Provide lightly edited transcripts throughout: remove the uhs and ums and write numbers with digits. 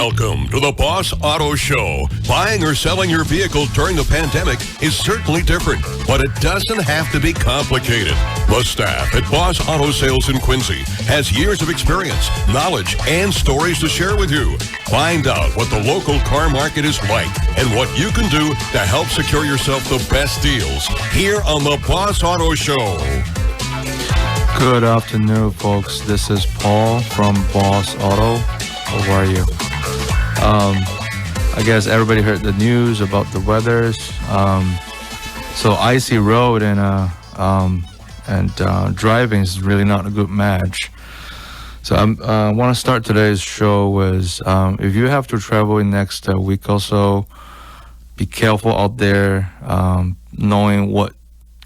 Welcome to the Boss Auto Show. Buying or selling your vehicle during the pandemic is certainly different, but it doesn't have to be complicated. The staff at Boss Auto Sales in Quincy has years of experience, knowledge, and stories to share with you. Find out what the local car market is like and what you can do to help secure yourself the best deals here on the Boss Auto Show. Good afternoon, folks. This is Paul from Boss Auto. How are you? I guess everybody heard the news about the weathers. So icy road and driving is really not a good match. So I want to start today's show with if you have to travel in next week or so, be careful out there, knowing what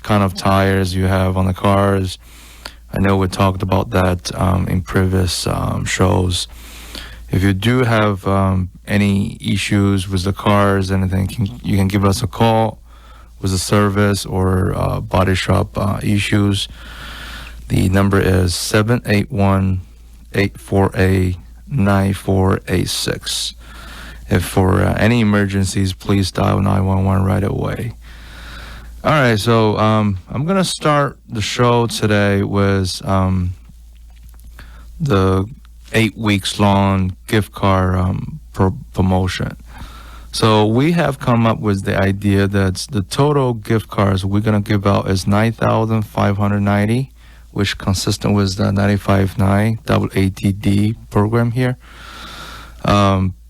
kind of tires you have on the cars. I know we talked about that in previous shows. If you do have any issues with the cars, anything, you can give us a call with the service or body shop issues. The number is 781-848-9486. If for any emergencies, please dial 911 right away. All right, so I'm going to start the show today with the 8 weeks long gift card promotion. So we have come up with the idea that the total gift cards we're going to give out is $9,590, which consistent with the 95.9 WATD program here.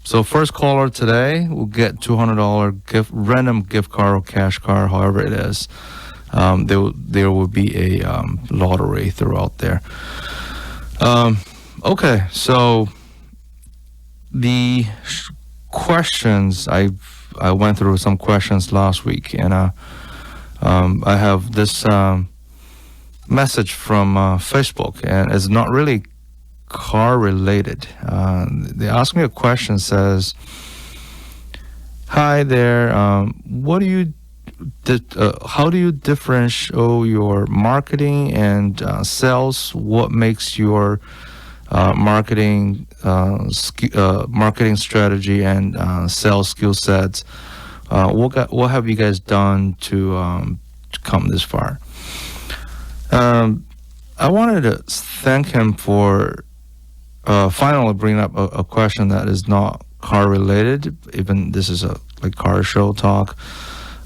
So first caller today will get $200 random gift card or cash card, however it is. There will be a lottery throughout there. Okay, so the questions, I went through some questions last week, and I have this message from Facebook, and it's not really car related. They asked me a question, says, hi there, how do you differentiate your marketing and sales? What makes your marketing strategy and sales skill sets? What have you guys done to come this far? I wanted to thank him for finally bringing up a question that is not car related, even this is a car show talk.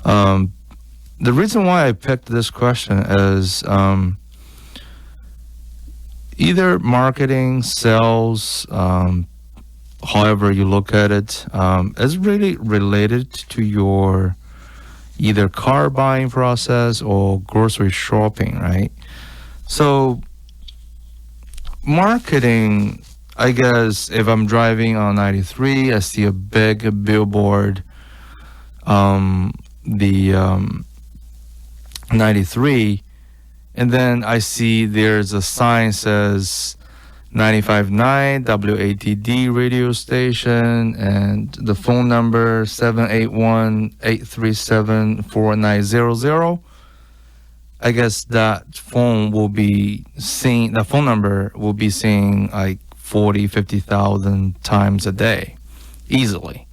The reason why I picked this question is either marketing, sales, however you look at it, is really related to your either car buying process or grocery shopping, right? So marketing, I guess if I'm driving on 93, I see a big billboard, the 93, and then I see there's a sign says 95.9 WATD radio station, and the phone number 781-837-4900. I guess that phone number will be seen like 40, 50,000 times a day, easily.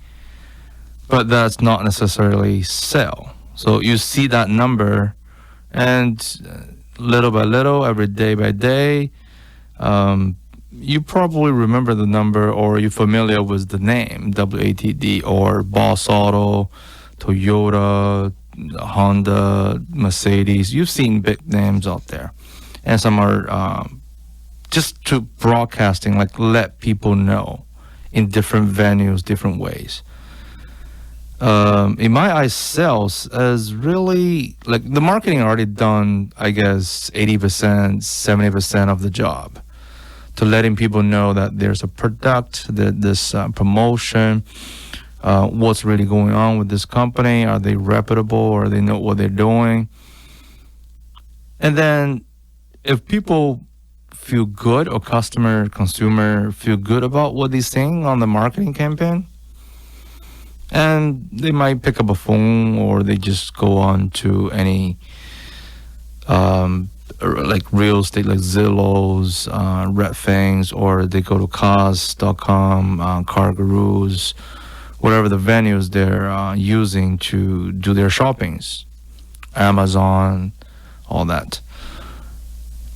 But that's not necessarily sell. So you see that number, and little by little, every day by day, you probably remember the number, or you're familiar with the name WATD or Boss Auto, Toyota, Honda, Mercedes. You've seen big names out there, and some are just to broadcasting, let people know in different venues, different ways. In my eyes, sales is really the marketing already done, I guess 80%, 70% of the job, to letting people know that there's a product, that this promotion, what's really going on with this company. Are they reputable, or they know what they're doing? And then if people feel good, or consumer feel good about what they're seeing on the marketing campaign, and they might pick up a phone, or they just go on to any like real estate, like Zillow's, Redfins, or they go to Cars.com, CarGurus, whatever the venues they're using to do their shoppings, Amazon, all that.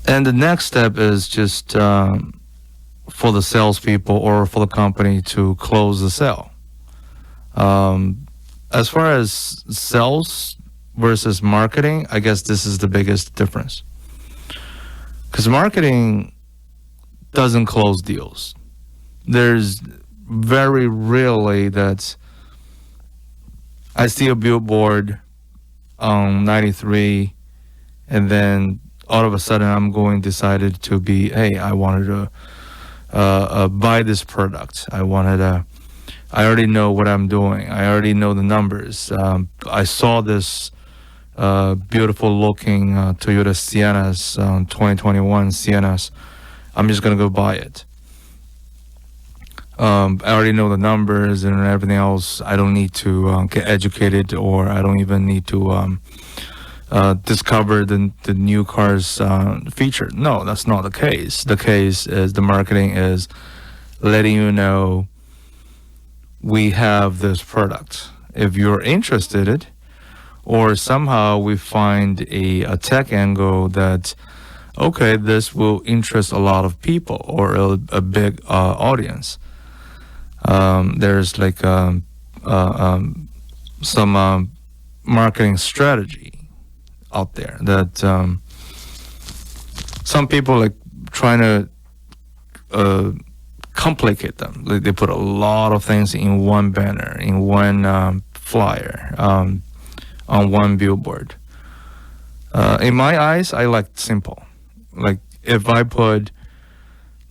And the next step is just for the salespeople or for the company to close the sale. As far as sales versus marketing, I guess this is the biggest difference. Because marketing doesn't close deals. There's very rarely that I see a billboard on 93 and then all of a sudden I'm decided to be, hey, I wanted to buy this product. I already know what I'm doing. I already know the numbers. I saw this beautiful looking Toyota Siennas, 2021 Siennas. I'm just going to go buy it. I already know the numbers and everything else. I don't need to get educated, or I don't even need to discover the new car's feature. No, that's not the case. The case is the marketing is letting you know we have this product. If you're interested in it, or somehow we find a tech angle that, okay, this will interest a lot of people or a big audience. There's like some marketing strategy out there that some people like trying to complicate them. Like they put a lot of things in one banner, in one flyer, on one billboard. In my eyes, I like simple. Like if I put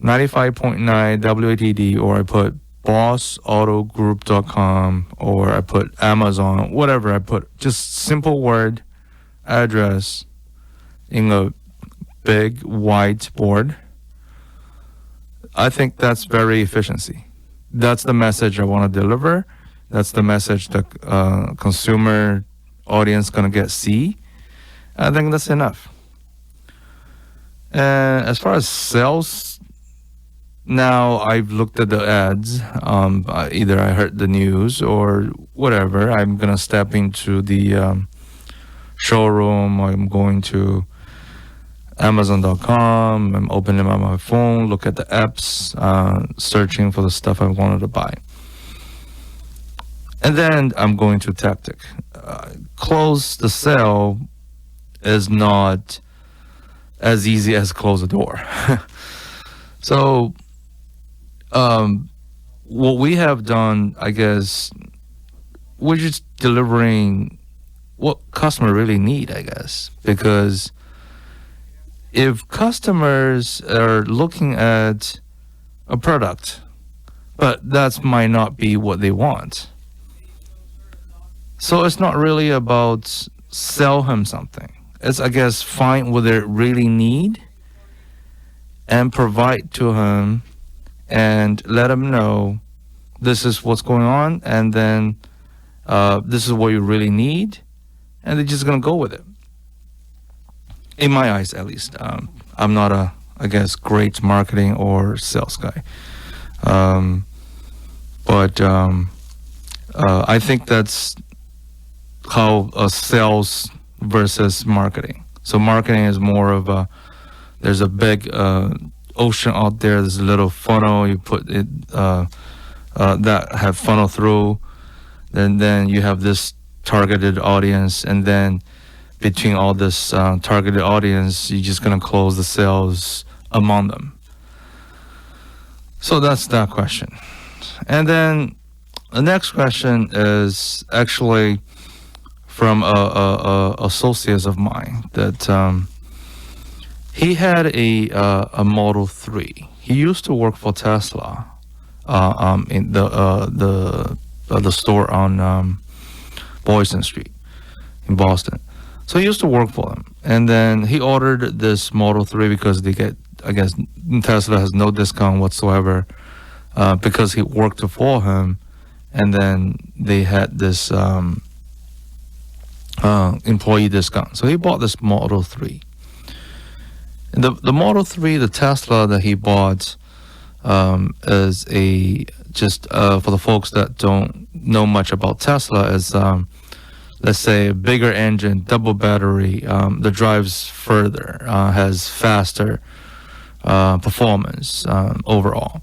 95.9 WATD, or I put bossautogroup.com, or I put Amazon, whatever I put, just simple word, address in a big white board, I think that's very efficiency. That's the message I want to deliver. That's the message the consumer audience gonna see. I think that's enough. And as far as sales, now I've looked at the ads. Either I heard the news or whatever. I'm gonna step into the showroom. I'm going to Amazon.com. I'm opening up my phone, look at the apps, searching for the stuff I wanted to buy. And then I'm going to tactic. Close the sale is not as easy as close the door. So what we have done, I guess, we're just delivering what customer really need, I guess. Because if customers are looking at a product, but that might not be what they want. So it's not really about sell him something. It's, I guess, find what they really need and provide to him and let him know this is what's going on, and then this is what you really need, and they're just going to go with it. In my eyes, at least. I'm not a, I guess, great marketing or sales guy. But I think that's how sales versus marketing. So marketing is more of there's a big ocean out there. There's a little funnel. You put it that have funnel through. Then you have this targeted audience, and then between all this targeted audience, you're just gonna close the sales among them. So that's that question. And then the next question is actually from a associate of mine that he had a Model 3. He used to work for Tesla in the store on Boylston Street in Boston. So he used to work for them, and then he ordered this Model 3 because they get, I guess, Tesla has no discount whatsoever because he worked for him, and then they had this employee discount. So he bought this Model 3, The Model 3, the Tesla that he bought, is a just for the folks that don't know much about Tesla, is let's say a bigger engine, double battery, that drives further, has faster performance overall.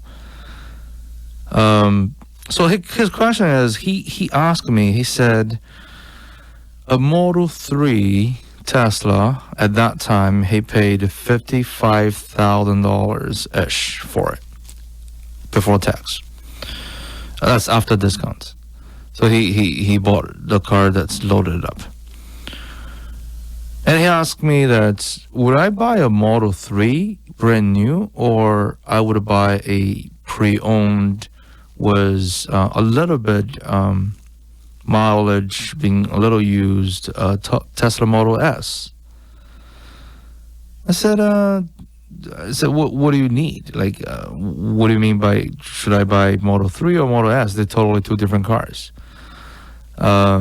So his question is, he asked me, he said, a Model 3 Tesla, at that time, he paid $55,000-ish for it, before tax. That's after discounts. So he bought the car that's loaded up. And he asked me that, would I buy a Model 3 brand new, or I would buy a pre-owned, was a little bit mileage, being a little used, Tesla Model S. I said, what do you need? Like, what do you mean by, should I buy Model 3 or Model S? They're totally two different cars. For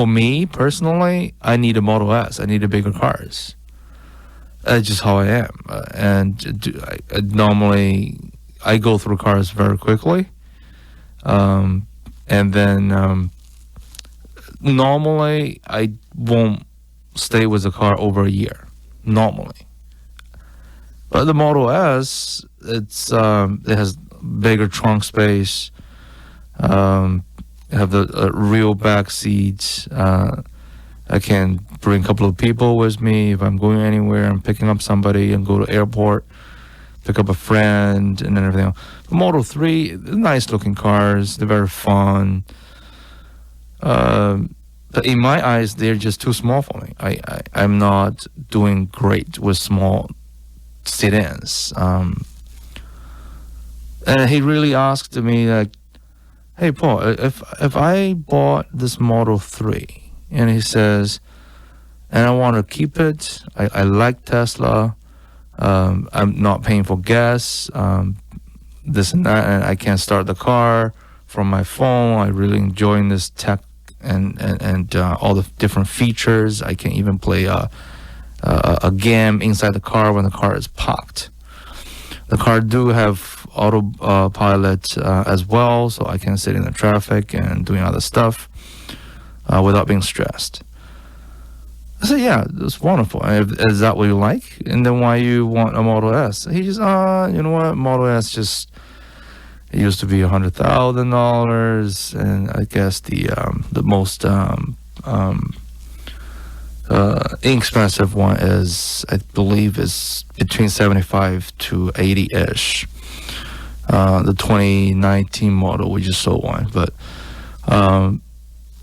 me personally, I need a Model S. I need a bigger cars. That's just how I am. Normally, I go through cars very quickly. And then normally, I won't stay with the car over a year. Normally. But the Model S, it has bigger trunk space. Have the real back seats. I can bring a couple of people with me if I'm going anywhere. I'm picking up somebody and go to airport, pick up a friend, and then everything else. The Model 3, nice looking cars. They're very fun. But in my eyes, they're just too small for me. I'm not doing great with small sedans. And he really asked me, like, hey, Paul, if I bought this Model 3, and he says, and I want to keep it, I like Tesla, I'm not paying for gas, this and that, and I can start the car from my phone. I really enjoying this tech and all the different features. I can even play a game inside the car when the car is parked. The car do have autopilot as well, so I can sit in the traffic and doing other stuff without being stressed. I said, yeah, it's wonderful. Is that what you like? And then why you want a Model S? He just, you know what, Model S just, it used to be $100,000, and I guess the most inexpensive one is, I believe, is between 75 to 80-ish. The 2019 model, we just sold one, but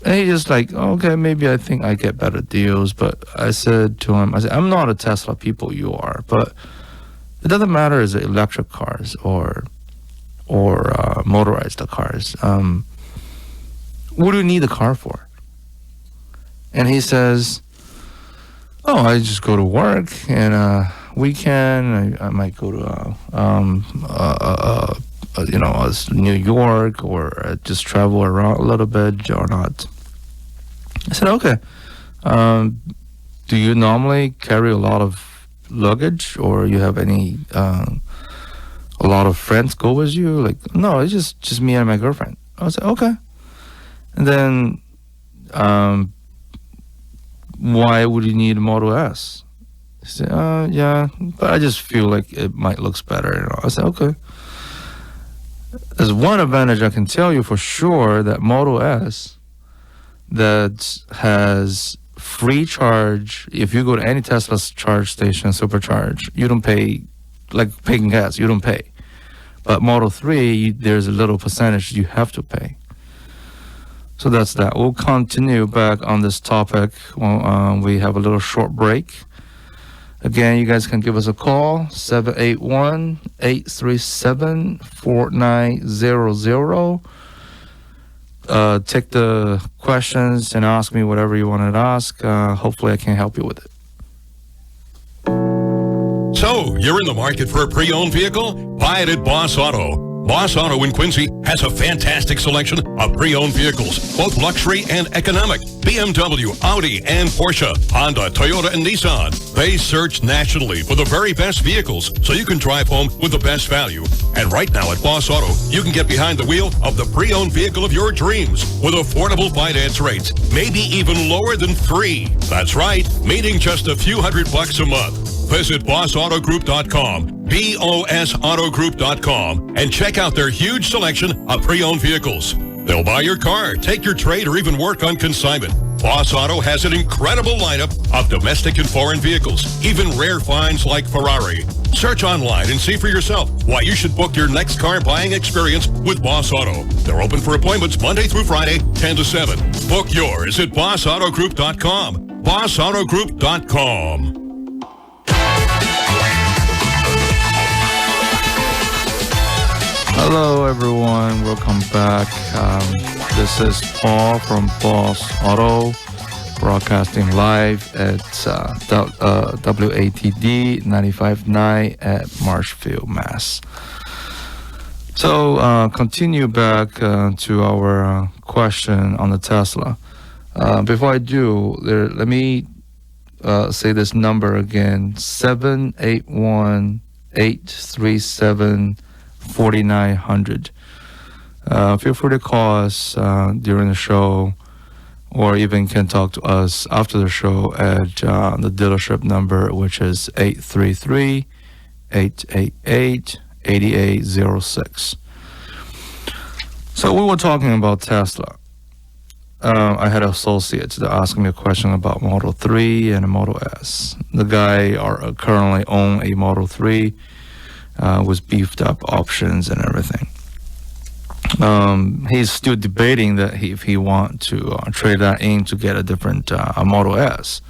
and he just like, okay, maybe I think I get better deals. But I said to him, I'm not a Tesla people, you are, but it doesn't matter is it electric cars or motorized cars. What do you need a car for? And he says, oh, I just go to work, and weekend I might go to New York, or just travel around a little bit or not. I said, okay. Do you normally carry a lot of luggage, or you have any a lot of friends go with you? Like, no, it's just me and my girlfriend. I said, okay. And then why would you need a Model S? He said, yeah, but I just feel like it might look better. I said, okay. There's one advantage I can tell you for sure, that Model S that has free charge. If you go to any Tesla charge station, supercharge, you don't pay, like paying gas, you don't pay. But Model 3, there's a little percentage you have to pay. So that's that. We'll continue back on this topic when we have a little short break. Again, you guys can give us a call, 781-837-4900. Take the questions and ask me whatever you wanted to ask. Hopefully I can help you with it. So, you're in the market for a pre-owned vehicle? Buy it at Boss Auto. Boss Auto in Quincy has a fantastic selection of pre-owned vehicles, both luxury and economic. BMW, Audi, and Porsche, Honda, Toyota, and Nissan. They search nationally for the very best vehicles so you can drive home with the best value. And right now at Boss Auto, you can get behind the wheel of the pre-owned vehicle of your dreams with affordable finance rates, maybe even lower than free. That's right, meaning just a few $100 a month. Visit bossautogroup.com, BOSautogroup.com, and check out their huge selection of pre-owned vehicles. They'll buy your car, take your trade, or even work on consignment. Boss Auto has an incredible lineup of domestic and foreign vehicles, even rare finds like Ferrari. Search online and see for yourself why you should book your next car buying experience with Boss Auto. They're open for appointments Monday through Friday, 10 to 7. Book yours at bossautogroup.com, bossautogroup.com. Hello everyone, welcome back. This is Paul from Boss Auto, broadcasting live at WATD 95.9 at Marshfield, Mass. So continue back to our question on the Tesla. Before I do, let me say this number again, 781-837-4900. Feel free to call us during the show, or even can talk to us after the show at the dealership number, which is 833-888-8806. So we were talking about Tesla. I had associates that asked me a question about Model 3 and a Model S. The guy currently own a Model 3 with beefed up options and everything. He's still debating that if he want to trade that in to get a different Model S.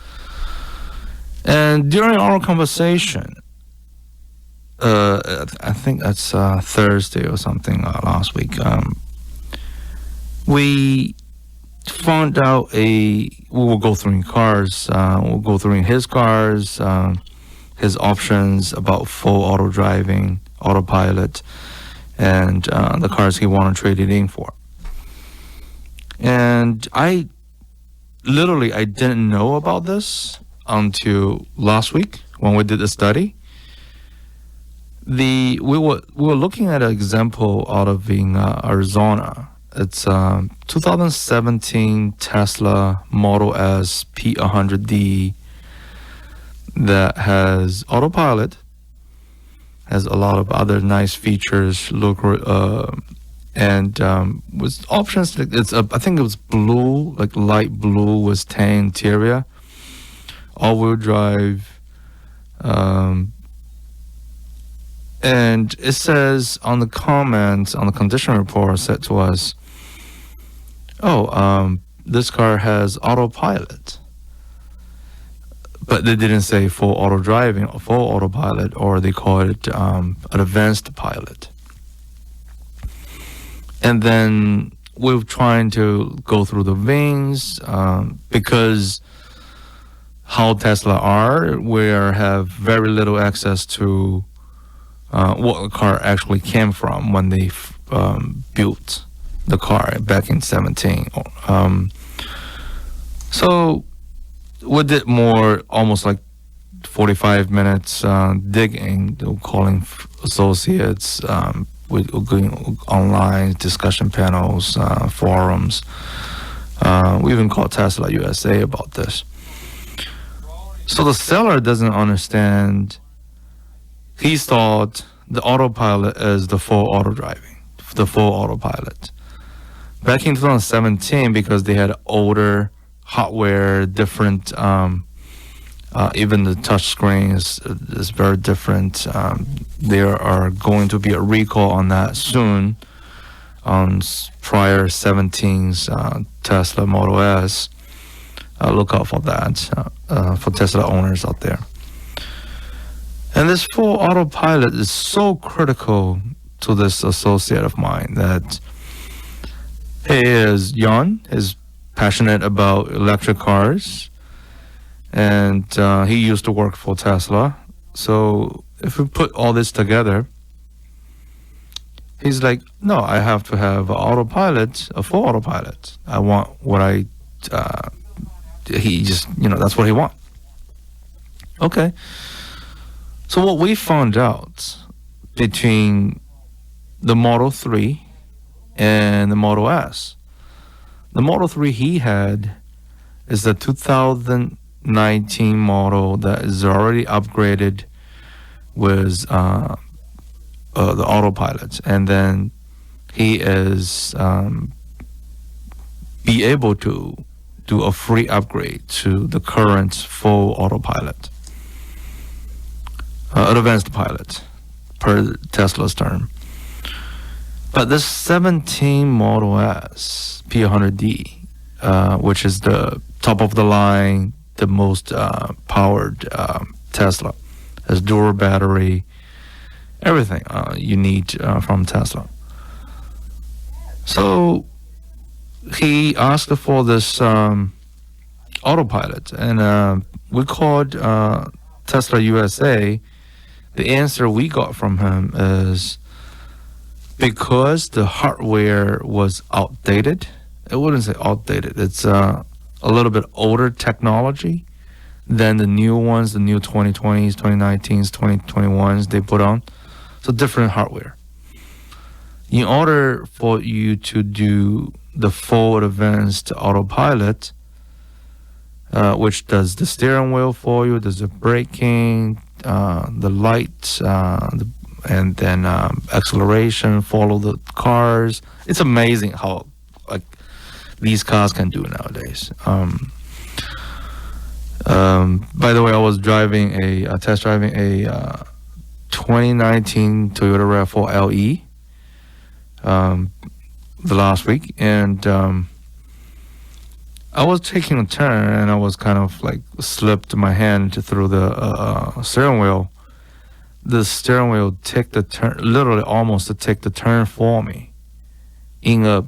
And during our conversation, I think that's Thursday or something last week, we found out we will go through cars, we'll go through his cars, his options about full auto driving, autopilot, and the cars he want to trade it in for. And I didn't know about this until last week when we did the study. We were looking at an example out of Arizona. It's 2017 Tesla Model S P100D that has autopilot, has a lot of other nice features, and with options. I think it was blue, like light blue with tan interior, all-wheel drive, and it says on the comments on the condition report said to us, this car has autopilot. But they didn't say full auto driving or full autopilot, or they call it advanced pilot. And then we're trying to go through the VINs because how Tesla are, we have very little access to what the car actually came from when they built the car back in 17. So we did more, almost like 45 minutes digging, calling associates, we're going online, discussion panels, forums. We even called Tesla USA about this. So the seller doesn't understand. He thought the autopilot is the full auto driving, the full autopilot. Back in 2017, because they had older hardware, different, even the touch screen is very different. There are going to be a recall on that soon on prior 17's Tesla Model S. Look out for that for Tesla owners out there. And this full autopilot is so critical to this associate of mine that he is young, is passionate about electric cars, and he used to work for Tesla. So if we put all this together, He's like, no, I have to have autopilot, a full autopilot. I want what he just, that's what he wants. Okay. So what we found out between the Model 3 and the Model S, the Model 3 he had is the 2019 model that is already upgraded with the autopilot, and then he is be able to do a free upgrade to the current full autopilot, advanced pilot, per Tesla's term. But this 17 Model S P100D, which is the top of the line, the most powered Tesla, has dual battery, everything you need from Tesla. So he asked for this autopilot, and we called Tesla USA. The answer we got from him is because the hardware was outdated. I wouldn't say outdated. It's a little bit older technology than the new ones, the new 2020s, 2019s, 2021s they put on. So different hardware. In order for you to do the full advanced autopilot, which does the steering wheel for you, does the braking, the lights, and then acceleration, follow the cars. It's amazing how these cars can do nowadays. By the way, I was test driving a 2019 Toyota RAV4 LE the last week, and I was taking a turn, and I was kind of slipped my hand through the steering wheel. The steering wheel took the turn, literally almost to take the turn for me in a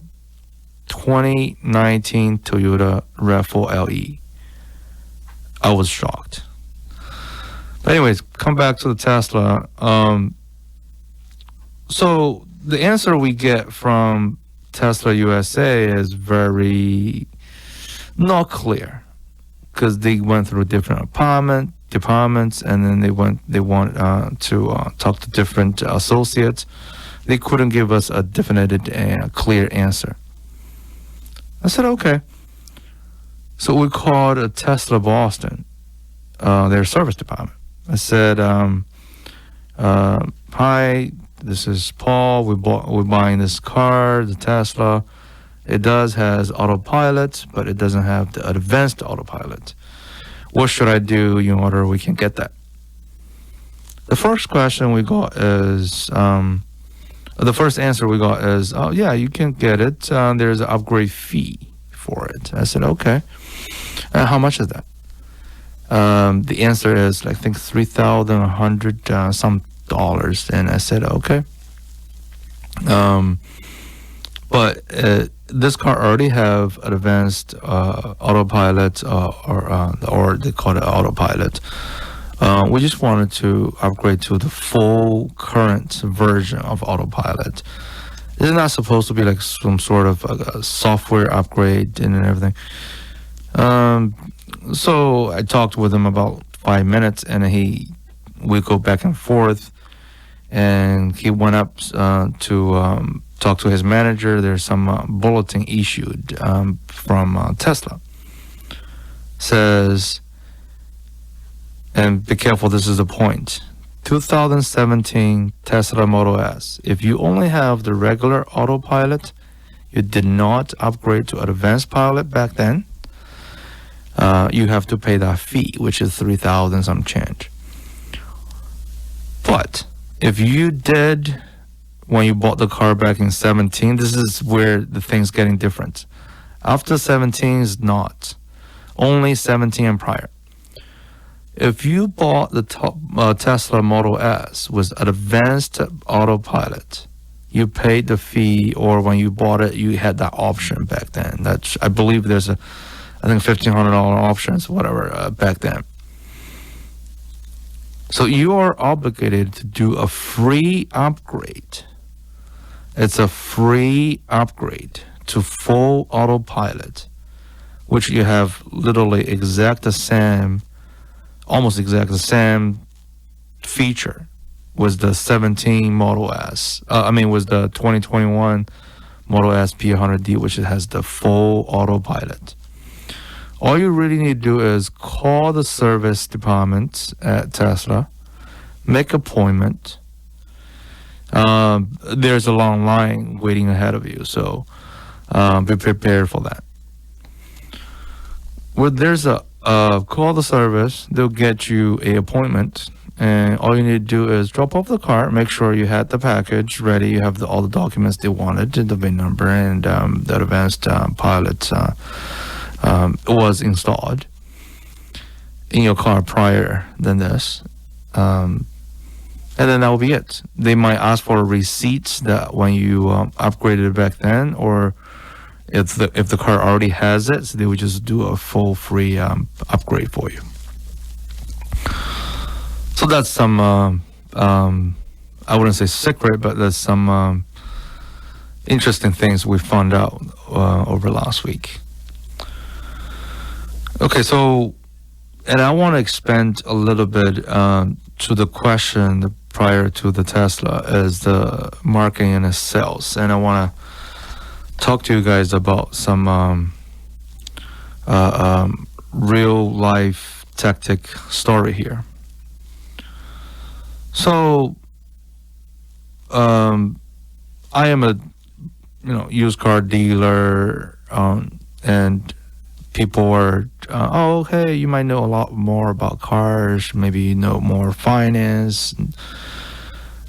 2019 Toyota RAV4 LE. I was shocked. But anyways, come back to the Tesla. So the answer we get from Tesla USA is very not clear, because they went through different departments, and then they want to talk to different associates. They couldn't give us a definite and clear answer. I said, okay. So we called Tesla Boston, their service department. I said, hi, this is Paul. We're buying this car, the Tesla. It has autopilot, but it doesn't have the advanced autopilot. What should I do in order we can get that? The first question we got is, the first answer we got is, oh yeah, you can get it. There's an upgrade fee for it. I said, okay. How much is that? The answer is, I think, $3,100 some dollars. And I said, okay. But this car already have advanced autopilot, or they call it autopilot. We just wanted to upgrade to the full current version of autopilot. It's not supposed to be like some sort of a software upgrade and everything. So I talked with him about 5 minutes, and we go back and forth, and he went up to talk to his manager. There's some bulletin issued from Tesla. Says, and be careful, this is the point. 2017 Tesla Model S. If you only have the regular autopilot, you did not upgrade to advanced pilot back then, you have to pay that fee, which is $3,000 some change. But if you did, when you bought the car back in 17, this is where the thing's getting different. After 17 is not. Only 17 and prior. If you bought the Tesla Model S with advanced autopilot, you paid the fee, or when you bought it, you had that option back then. I believe there's $1,500 options, whatever, back then. So you are obligated to do a free upgrade It's a free upgrade to full autopilot, which you have literally almost exact the same feature with the 17 Model S. With the 2021 Model S P100D, which has the full autopilot. All you really need to do is call the service department at Tesla, make an appointment. There's a long line waiting ahead of you, so be prepared for that. Well, there's a call the service. They'll get you an appointment, and all you need to do is drop off the car, make sure you had the package ready, you have all the documents they wanted, the VIN number, and the advanced pilot was installed in your car prior than this. And then that will be it. They might ask for receipts that when you upgraded it back then, or if the car already has it, so they would just do a full free upgrade for you. So that's some I wouldn't say secret, but there's some interesting things we found out over last week. Okay, so, and I want to expand a little bit to the question prior to the Tesla is the marketing and the sales, and I want to talk to you guys about some real life tactic story here. So, I am a used car dealer, and people are, hey, you might know a lot more about cars, maybe you know more finance.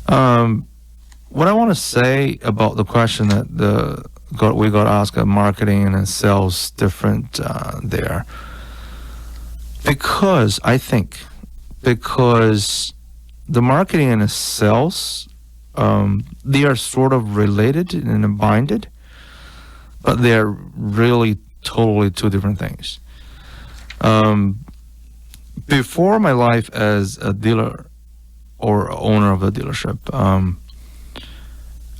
What I want to say about the question that we got asked at marketing and sales different there, because the marketing and the sales, they are sort of related and binded, but they're really totally two different things. Before my life as a dealer or owner of a dealership,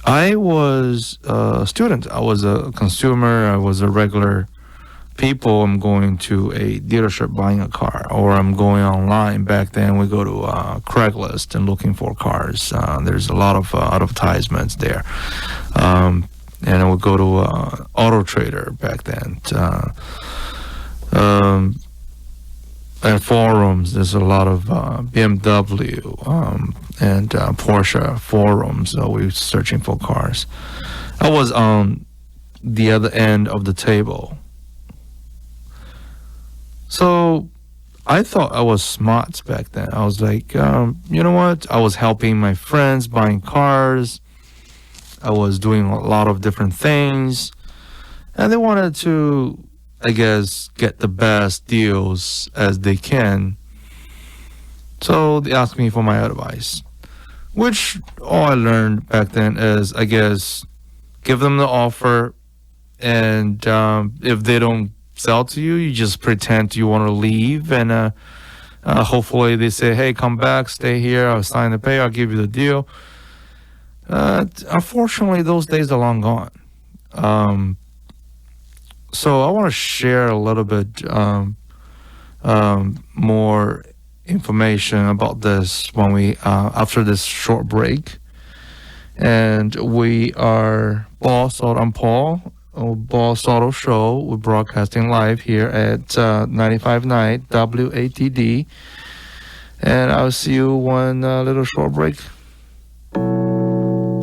I was a student. I was a consumer. I was a regular people. I'm going to a dealership buying a car, or I'm going online. Back then, we go to Craigslist and looking for cars. There's a lot of advertisements there. And I would go to Auto Trader back then. And forums, there's a lot of BMW and Porsche forums. So we were searching for cars. I was on the other end of the table. So I thought I was smart back then. I was like, you know what? I was helping my friends buying cars. I was doing a lot of different things, and they wanted to, I guess, get the best deals as they can. So they asked me for my advice, which all I learned back then is, I guess, give them the offer, and if they don't sell to you, you just pretend you want to leave, and hopefully they say, hey, come back, stay here, I'll sign the pay, I'll give you the deal. Unfortunately, those days are long gone. So I want to share a little bit more information about this when we after this short break. And we are Boss Auto. I'm Paul, Boss Auto Show. We're broadcasting live here at 95.9 WATD. And I'll see you one little short break.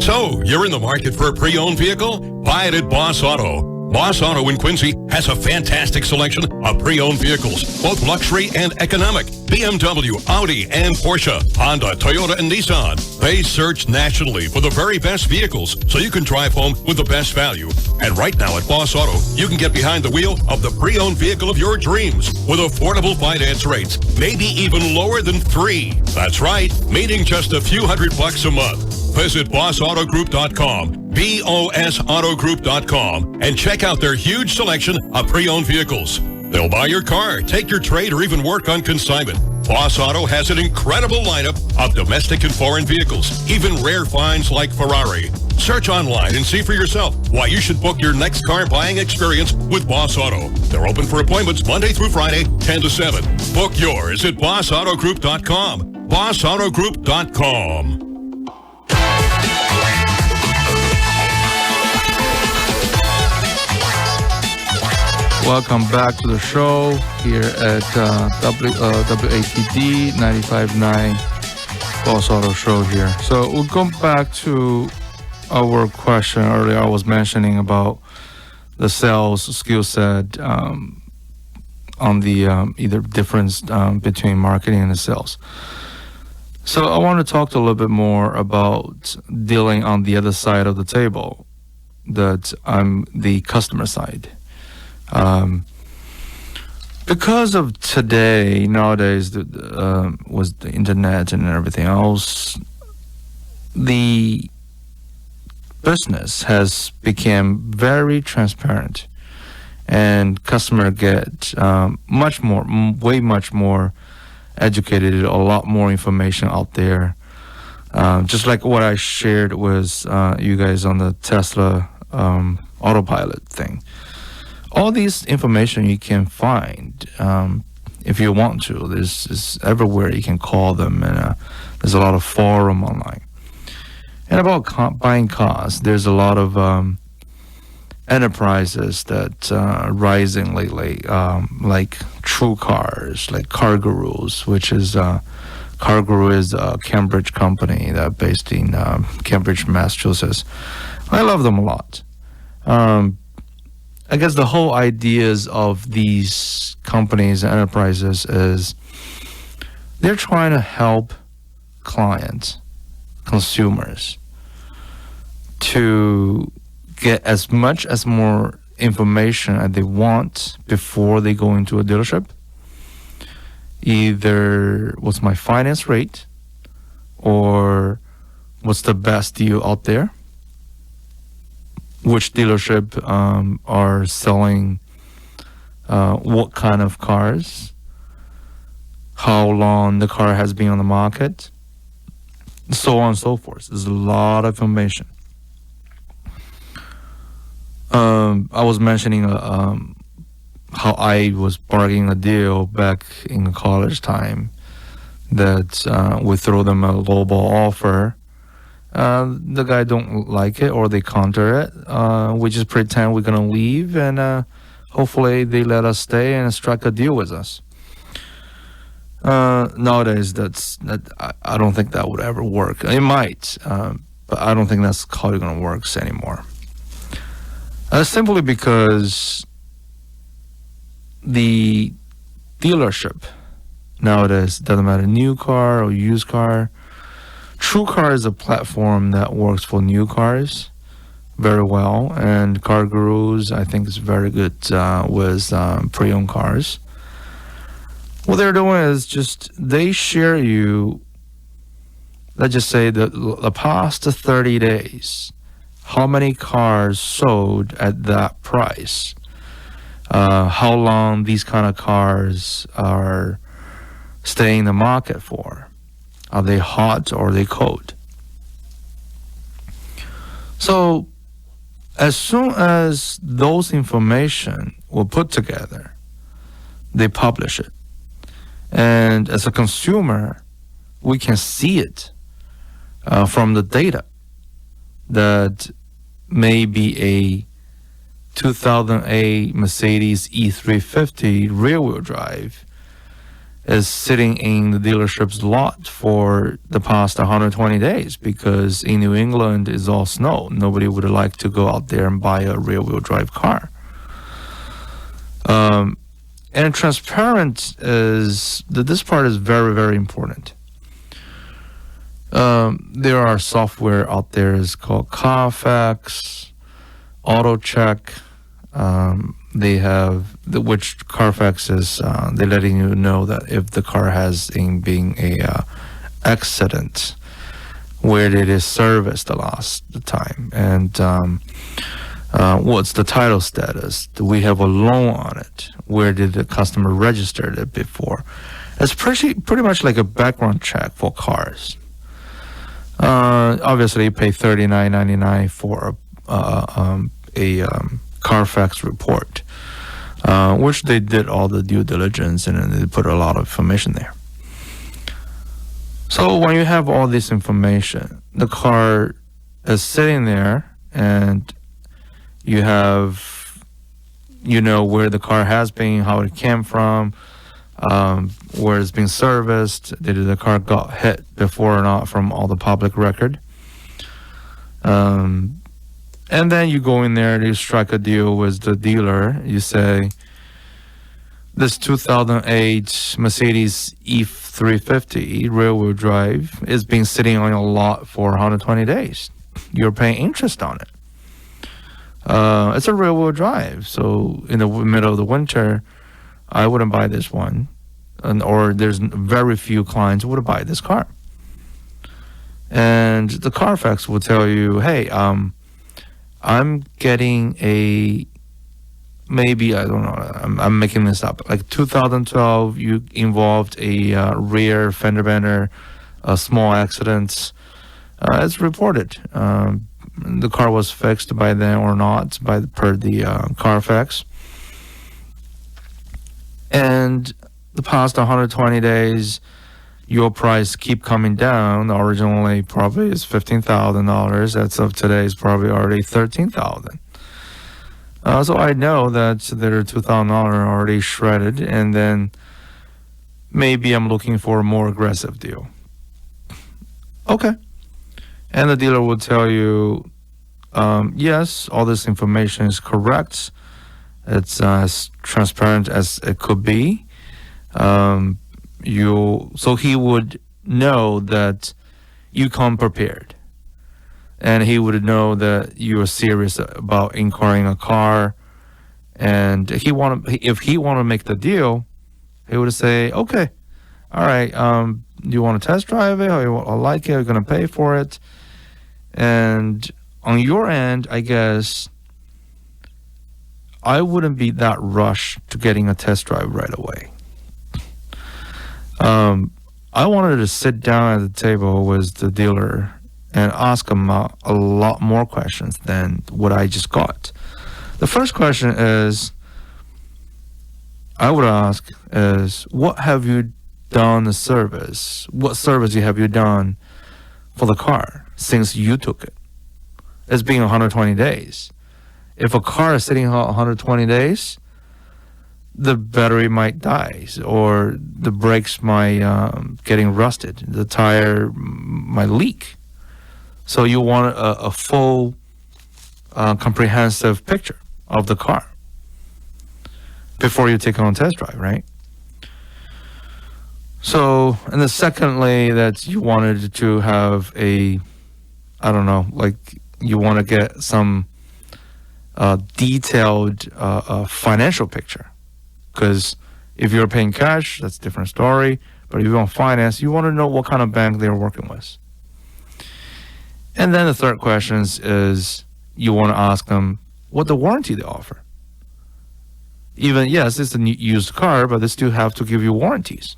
So, you're in the market for a pre-owned vehicle? Buy it at Boss Auto. Boss Auto in Quincy has a fantastic selection of pre-owned vehicles, both luxury and economic. BMW, Audi, and Porsche, Honda, Toyota, and Nissan. They search nationally for the very best vehicles so you can drive home with the best value. And right now at Boss Auto, you can get behind the wheel of the pre-owned vehicle of your dreams with affordable finance rates, maybe even lower than 3. That's right, meaning just a few $100 a month. Visit bossautogroup.com, BOSautogroup.com, and check out their huge selection of pre-owned vehicles. They'll buy your car, take your trade, or even work on consignment. Boss Auto has an incredible lineup of domestic and foreign vehicles, even rare finds like Ferrari. Search online and see for yourself why you should book your next car buying experience with Boss Auto. They're open for appointments Monday through Friday, 10 to 7. Book yours at bossautogroup.com. bossautogroup.com. Welcome back to the show here at WATD 95.9 Boss Auto Show here. So we'll go back to our question earlier. I was mentioning about the sales skill set on the either difference between marketing and the sales. So I want to talk a little bit more about dealing on the other side of the table, that I'm the customer side. Because of today, nowadays, was the internet and everything else, the business has become very transparent, and customer get way much more educated, a lot more information out there. Just like what I shared with you guys on the Tesla autopilot thing. All these information you can find if you want to. There's everywhere you can call them, and there's a lot of forum online. And about buying cars, there's a lot of enterprises that are rising lately, like True Cars, like Car Gurus, which is Car Guru is a Cambridge company that based in Cambridge, Massachusetts. I love them a lot. I guess the whole ideas of these companies and enterprises is they're trying to help clients, consumers, to get as much as more information as they want before they go into a dealership. Either what's my finance rate, or what's the best deal out there, which dealership are selling what kind of cars, how long the car has been on the market, so on and so forth. There's a lot of information. I was mentioning how I was bargaining a deal back in college time, that we throw them a lowball offer. The guy don't like it, or they counter it. We just pretend we're gonna leave, and hopefully they let us stay and strike a deal with us. Nowadays, I don't think that would ever work. It might, but I don't think that's how it's gonna work anymore. Simply because the dealership nowadays, doesn't matter new car or used car. True Car is a platform that works for new cars very well, and Car Gurus, I think, is very good with pre-owned cars. What they're doing is just they share you, let's just say the past 30 days, how many cars sold at that price, how long these kind of cars are staying in the market for. Are they hot or are they cold? So as soon as those information were put together, they publish it. And as a consumer, we can see it from the data that maybe a 2008 Mercedes E350 rear-wheel drive is sitting in the dealership's lot for the past 120 days, because in New England is all snow. Nobody would like to go out there and buy a rear-wheel drive car. And transparent is this part is very, very important. There are software out there is called Carfax, AutoCheck. They have which Carfax is they're letting you know that if the car has been a accident, where did it service the last time, and what's the title status? Do we have a loan on it? Where did the customer register it before? It's pretty much like a background check for cars. Obviously, you pay $39.99 for a Carfax report, which they did all the due diligence and they put a lot of information there. So when you have all this information, the car is sitting there and you know where the car has been, how it came from, where it's been serviced, did the car got hit before or not from all the public record. And then you go in there, you strike a deal with the dealer. You say, this 2008 Mercedes E350 rear-wheel drive is being sitting on your lot for 120 days. You're paying interest on it. It's a rear-wheel drive, so in the middle of the winter, I wouldn't buy this one, or there's very few clients who would buy this car. And the Carfax will tell you, hey, I'm getting maybe, I don't know, I'm making this up, like 2012, you involved a rear fender bender, a small accident. It's reported. The car was fixed by them or not, per the Carfax. And the past 120 days, your price keep coming down. Originally, probably is $15,000. As of today, is probably already $13,000. So I know that there are $2,000 already shredded, and then maybe I'm looking for a more aggressive deal. Okay. And the dealer will tell you, yes, all this information is correct. It's as transparent as it could be. So he would know that you come prepared. And he would know that you are serious about inquiring a car. And if he want to make the deal, he would say, okay, all right, do you want to test drive it? Or you like it? You're going to pay for it? And on your end, I guess, I wouldn't be that rushed to getting a test drive right away. I wanted to sit down at the table with the dealer and ask him a lot more questions than what I just got. The first question I would ask is, what have you done the service? What service have you done for the car since you took it? It's been 120 days. If a car is sitting 120 days, the battery might die, or the brakes might getting rusted, the tire might leak. So you want a full, comprehensive picture of the car before you take it on test drive, right? So, and then secondly, that you wanted to have you want to get some detailed financial picture. Because if you're paying cash, that's a different story. But if you want finance, you want to know what kind of bank they're working with. And then the third question is you want to ask them what the warranty they offer. Even, yes, it's a used car, but they still have to give you warranties.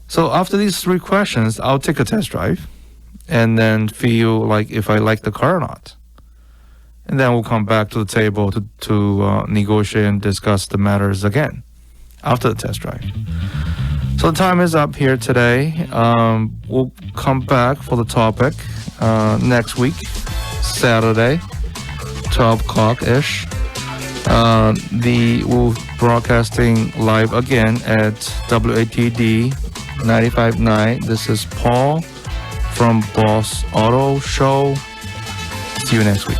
So after these three questions, I'll take a test drive and then feel like if I like the car or not. And then we'll come back to the table to negotiate and discuss the matters again after the test drive. So the time is up here today. We'll come back for the topic next week, Saturday, 12 o'clock-ish. We're broadcasting live again at WATD 95.9. This is Paul from Boss Auto Show. See you next week.